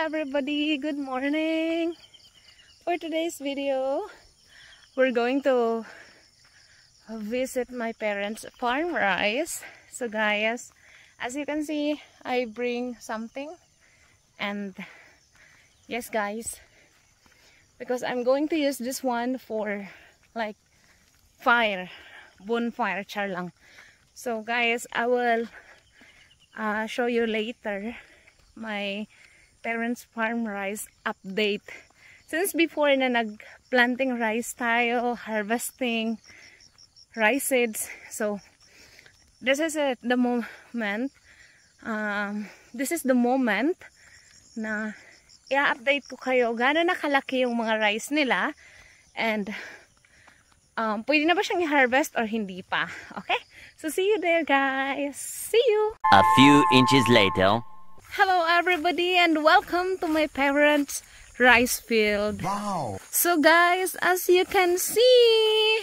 everybody, good morning. For today's video, we're going to visit my parents' farm rice. So guys, as you can see, I bring something, and yes guys, because I'm going to use this one for like bonfire char lang. So guys, I will show you later my parents farm rice update. Since before na nagplanting rice tayo, harvesting rice seeds, so this is the moment na i-update ko kayo gaano nakalaki yung mga rice nila, and pwede na ba siyang i-harvest or hindi pa. Okay, so see you there guys. See you. A few inches later. Hello everybody and welcome to my parents' rice field. Wow! So guys, as you can see,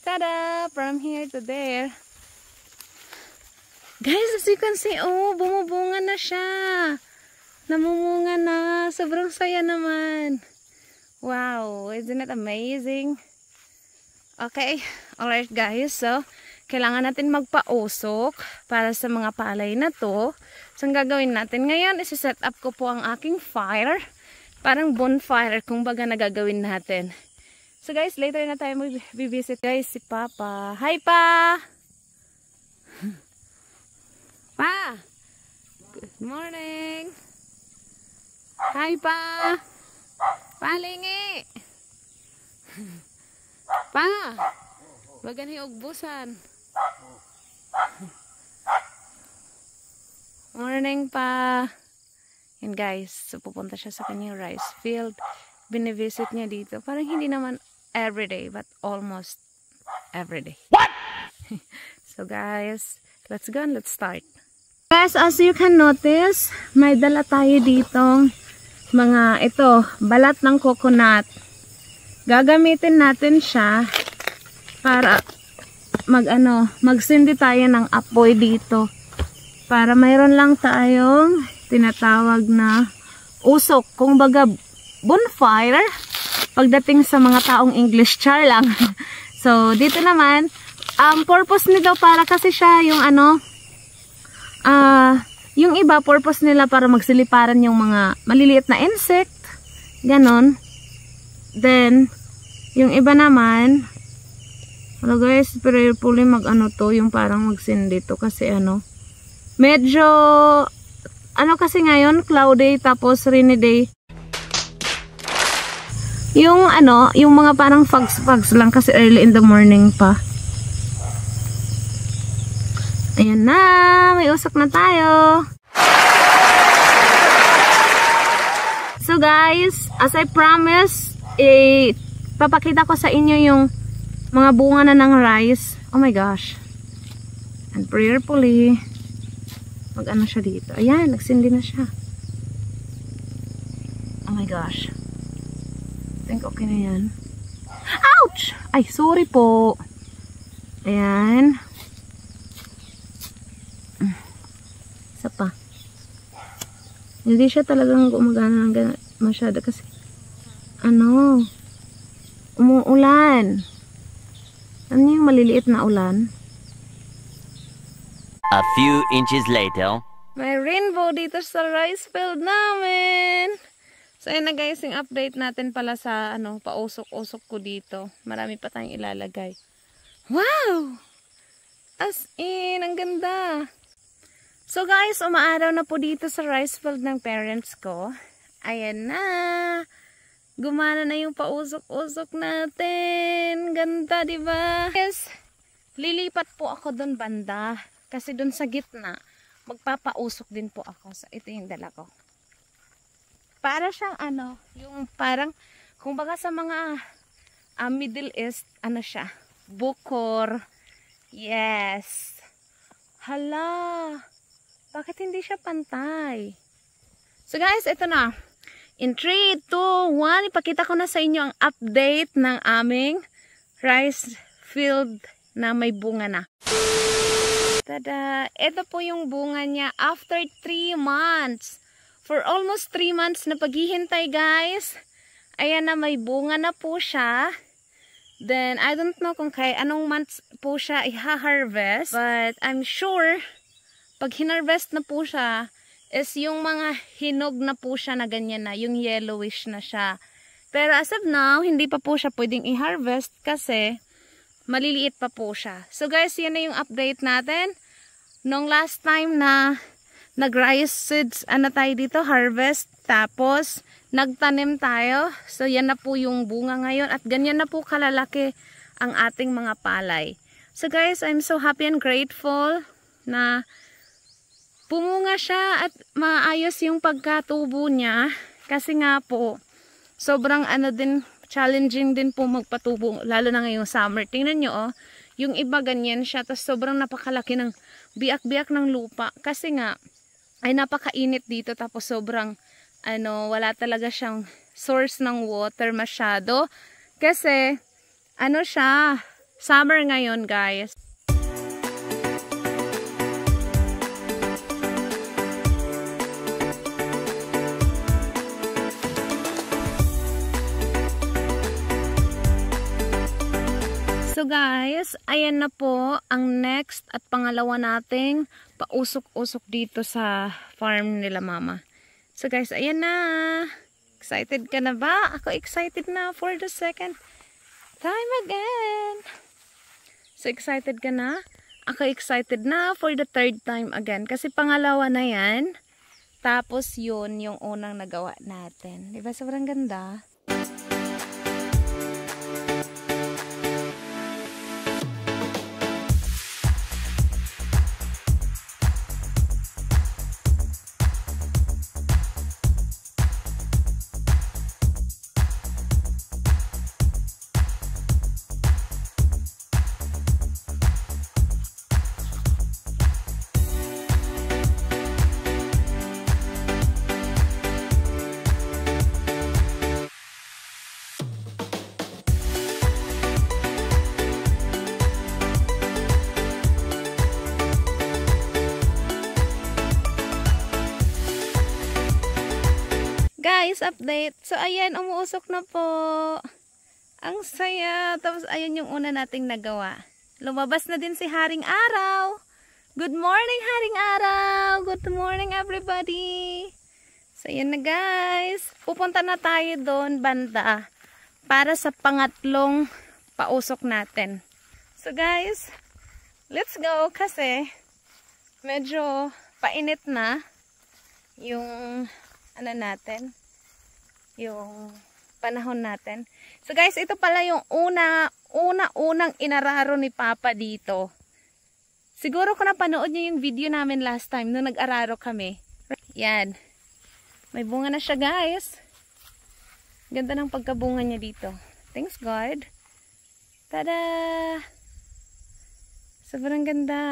tada, from here to there. Guys, as you can see, oh, bumubunga na siya. Namumunga na. Sobrang saya naman. Wow, isn't it amazing? Okay, alright guys, so kailangan natin magpausok para sa mga palay na to. So ang gagawin natin ngayon, isi-set up ko po ang aking fire. Parang bonfire kung baga na gagawin natin. So guys, later na tayo mag-visit guys si Papa. Hi Pa! Pa! Good morning! Hi Pa! Palingi! Pa! Bagan hiugbusan. Morning Pa! And guys, so pupunta siya sa kanyang rice field. Binivisit niya dito. Parang hindi naman everyday, but almost everyday. What? So guys, let's go and let's start. Guys, as you can notice, may dala tayo ditong mga balat ng coconut. Gagamitin natin siya para magsindi tayo ng apoy dito. Para mayroon lang tayong tinatawag na usok. Kung baga bonfire, pagdating sa mga taong English, char lang. So, dito naman, ang purpose nito para kasi siya yung yung iba, purpose nila para magsiliparan yung mga maliliit na insect. Ganon. Then, yung iba naman, hello guys, prayerfully yung parang magsindi to kasi medyo kasi ngayon cloudy tapos rainy day. Yung mga parang fogs lang kasi early in the morning pa. Ayan na, may usok na tayo. So guys, as I promised, papakita ko sa inyo yung mga bunga na ng rice. Oh my gosh. And prayerfully siya dito. Ayan, nagsindi na siya. Oh my gosh. I think okay na yan. Ouch! Ay, sorry po. Ayan. Isa pa. Hindi siya talagang gumagana ng masyado kasi umuulan. Ano yung maliliit na ulan? A few inches later. May rainbow dito sa rice field namin. So ayun na guys, yung update natin pala sa pausok-usok ko dito. Marami pa tayong ilalagay. Wow! As in, ang ganda. So guys, umaaraw na po dito sa rice field ng parents ko. Ayan na. Gumana na yung pausok-usok natin. Ganda, diba? Yes. Lilipat po ako doon banda. Kasi doon sa gitna, magpapausok din po ako. So, ito yung dala ko. Para siyang yung parang, kung baga sa mga Middle East, siya, bukor. Yes. Hala. Bakit hindi siya pantay? So guys, ito na. In 3, 2, 1, ipakita ko na sa inyo ang update ng aming rice field na may bunga na. Tada! Ito po yung bunga niya after 3 months. For almost 3 months na paghihintay, guys. Ayan na, may bunga na po siya. Then, I don't know kung kay anong months po siya i-harvest. But, I'm sure, pag hinarvest na po siya, is yung mga hinog na po siya na ganyan na. Yung yellowish na siya. Pero as of now, hindi pa po siya pwedeng i-harvest kasi maliliit pa po siya. So guys, yan na yung update natin. Nung last time na nag-rice seeds, tayo dito, harvest. Tapos, nagtanim tayo. So, yan na po yung bunga ngayon. At ganyan na po kalalaki ang ating mga palay. So guys, I'm so happy and grateful na pumunga siya at maayos yung pagkatubo niya. Kasi nga po, sobrang challenging din po magpatubo, lalo na ngayong summer. Tingnan nyo, oh, yung iba ganyan siya, tapos sobrang napakalaki ng biyak-biyak ng lupa. Kasi nga, ay napakainit dito, tapos sobrang, wala talaga siyang source ng water masyado. Kasi, siya, summer ngayon, guys. So guys, ayan na po ang next at pangalawa nating pausok-usok dito sa farm nila mama. So guys, ayan na. Excited ka na ba? Ako excited na for the second time again. So excited ka na? Ako excited na for the third time again. Kasi pangalawa na yan. Tapos yun yung unang nagawa natin. Diba sobrang ganda? Guys, update. So, ayan, umuusok na po. Ang saya. Tapos, ayan yung una nating nagawa. Lumabas na din si Haring Araw. Good morning, Haring Araw. Good morning, everybody. So, ayan na, guys. Pupunta na tayo doon, banda, para sa pangatlong pausok natin. So, guys, let's go kasi medyo painit na yung natin, yung panahon natin. So guys, ito pala yung unang inararo ni Papa dito. Siguro kung napanood niyo yung video namin last time nung nag-araro kami. Yan. May bunga na siya, guys. Ganda ng pagkabunga niya dito. Thanks God. Tada! Sobrang ganda.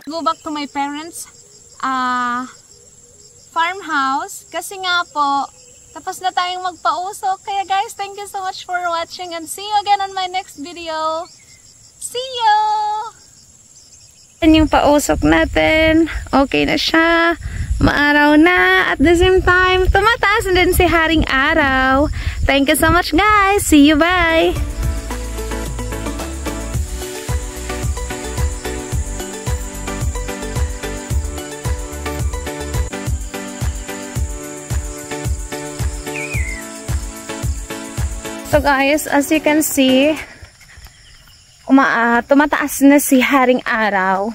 Go back to my parents' farmhouse kasi nga po tapos na tayong magpausok. Kaya guys, thank you so much for watching and see you again on my next video. See you! Yan yung pausok natin. Okay na siya. Maaraw na. At the same time, tumataas na din si Haring Araw. Thank you so much, guys. See you. Bye! So guys, as you can see, tumataas na si Haring Araw.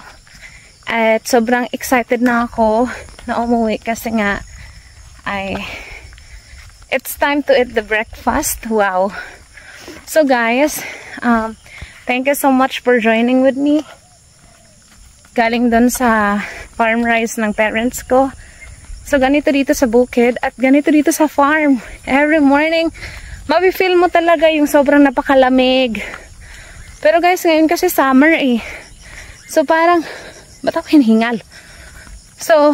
At sobrang excited na ako na umuwi kasi nga it's time to eat the breakfast. Wow. So guys, thank you so much for joining with me. Galing dun sa farm rice ng parents ko. So ganito dito sa bukid at ganito dito sa farm. Every morning, mafe-feel mo talaga yung sobrang napakalamig. Pero guys, ngayon kasi summer eh. So parang, ba't ako hinihingal? So,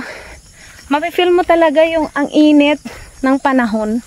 mapifeel mo talaga yung ang init ng panahon.